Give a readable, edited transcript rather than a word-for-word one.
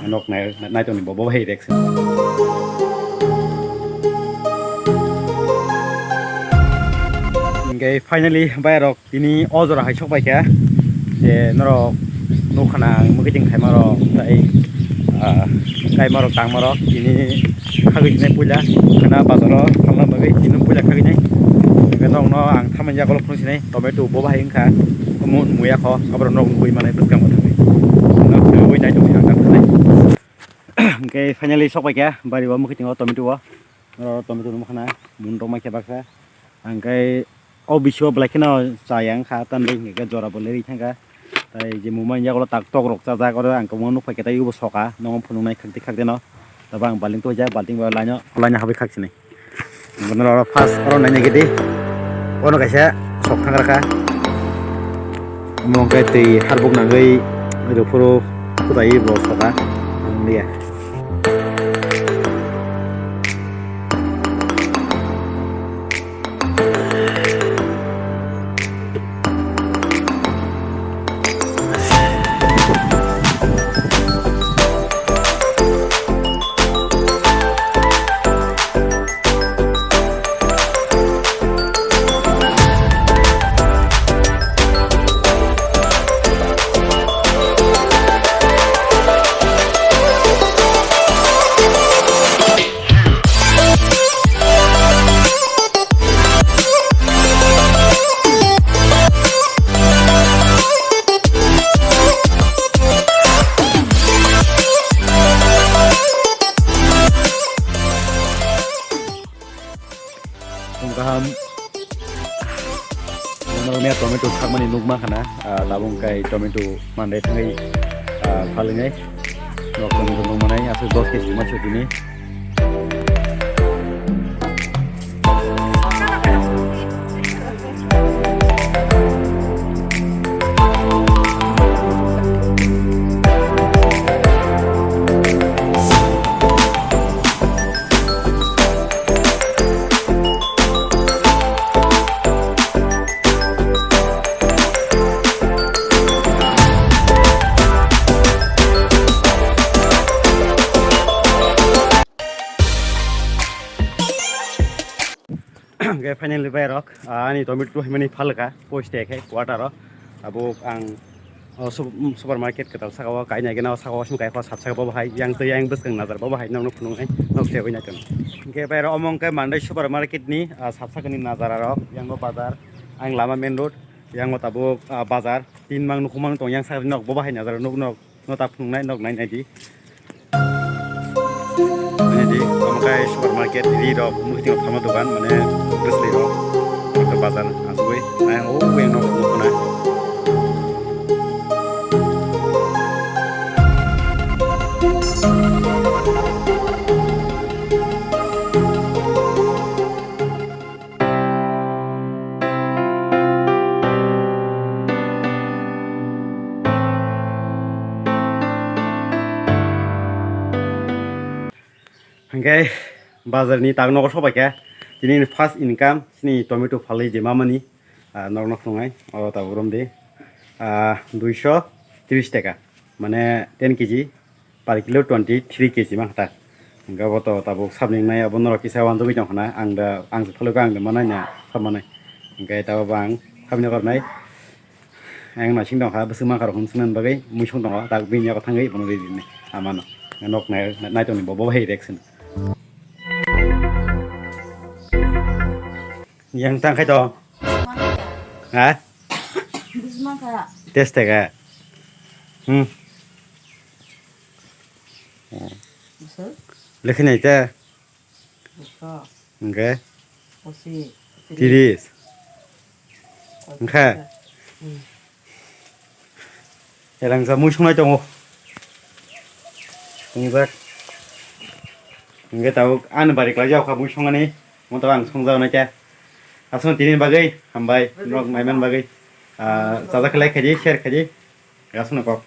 nok nai toni bo bahai reksin okay finally bayrok tini ojora hai sokbai ke je norok nukhana mugiting khai marok tai kai marok tang marok tini khagui nai puila kana bazaro khamna bagai tini puila khagui nai nok no ang thamanja golok phung sinai tomato bo bahai ingkha mun muya kho abro nok bui manai buskang thami nok bui nai toni ang thanai okay finally sokbai ke bari wa mugiting tomato wa tomato nukhana mun rok mai ke baksa angkai o bisho blackina sayang kha tan dei ke jora boleri thanga tai je mumai ya tak tok rok cha ja ko ang ko nu phai ke tai u soka nong phunu nai khakti khakde no tabang baling to ja balting ba laino habi khakchini bonora fast oro nai gedi ono kaisa sok thangra kha mong kai tei harbuk nangai ro puro khudai bo soka dia Kaham nomor tomato khakmani nukma khana labung kai tomato mandai thangai phalingai nok tomato nukmanai asu 10 kg ma chutini okay finally bayrok ani tomato himani phalka poste khai quarter abo ang supermarket ketal sakawa kaina gena sakawa sum kai kho sat saka bo hai yang tei yang buskang nazar bo hai nong phunung ai nok se hoina ton okay bayro omong kai mandai supermarket ni sat saka ni nazar aro yang bo bazar ang lama main road yang tabo bazar tin mang nukhumang tong yang sa nok bo hai nazar nok no ta phunung nai nok nai nai di Omakai supermarket di rok mungkin sama dokan mana beli rok ke pasar asui nah yang nok mukuna okay bazar ni tang nok sobai ke tini first income sini tomato phali je mamani nok nok ngai o ta urom de 230 টাকা মানে 10 kg per kilo 23 kg ma ta engka boto tabuk sabning nai abon ro kisa wan dobi jong na ang phalo ang de manai na samane engka ta bang khamni kor nai ang na sing dong ha besu ma kar hum sunan bagai muisong dong ta binya ko thangai bono de ni amano nok nai toni bo hei reaction yang tang khai to ha test ka lekhin ai ta okay tiris engka elang sa muisong nai tong engka engka tau an bari kla jau kha muisong ani mo ta ang song jau na cha asun tinin bagai hambai nok maiman bagai jaza khalai khaji share khaji asun ko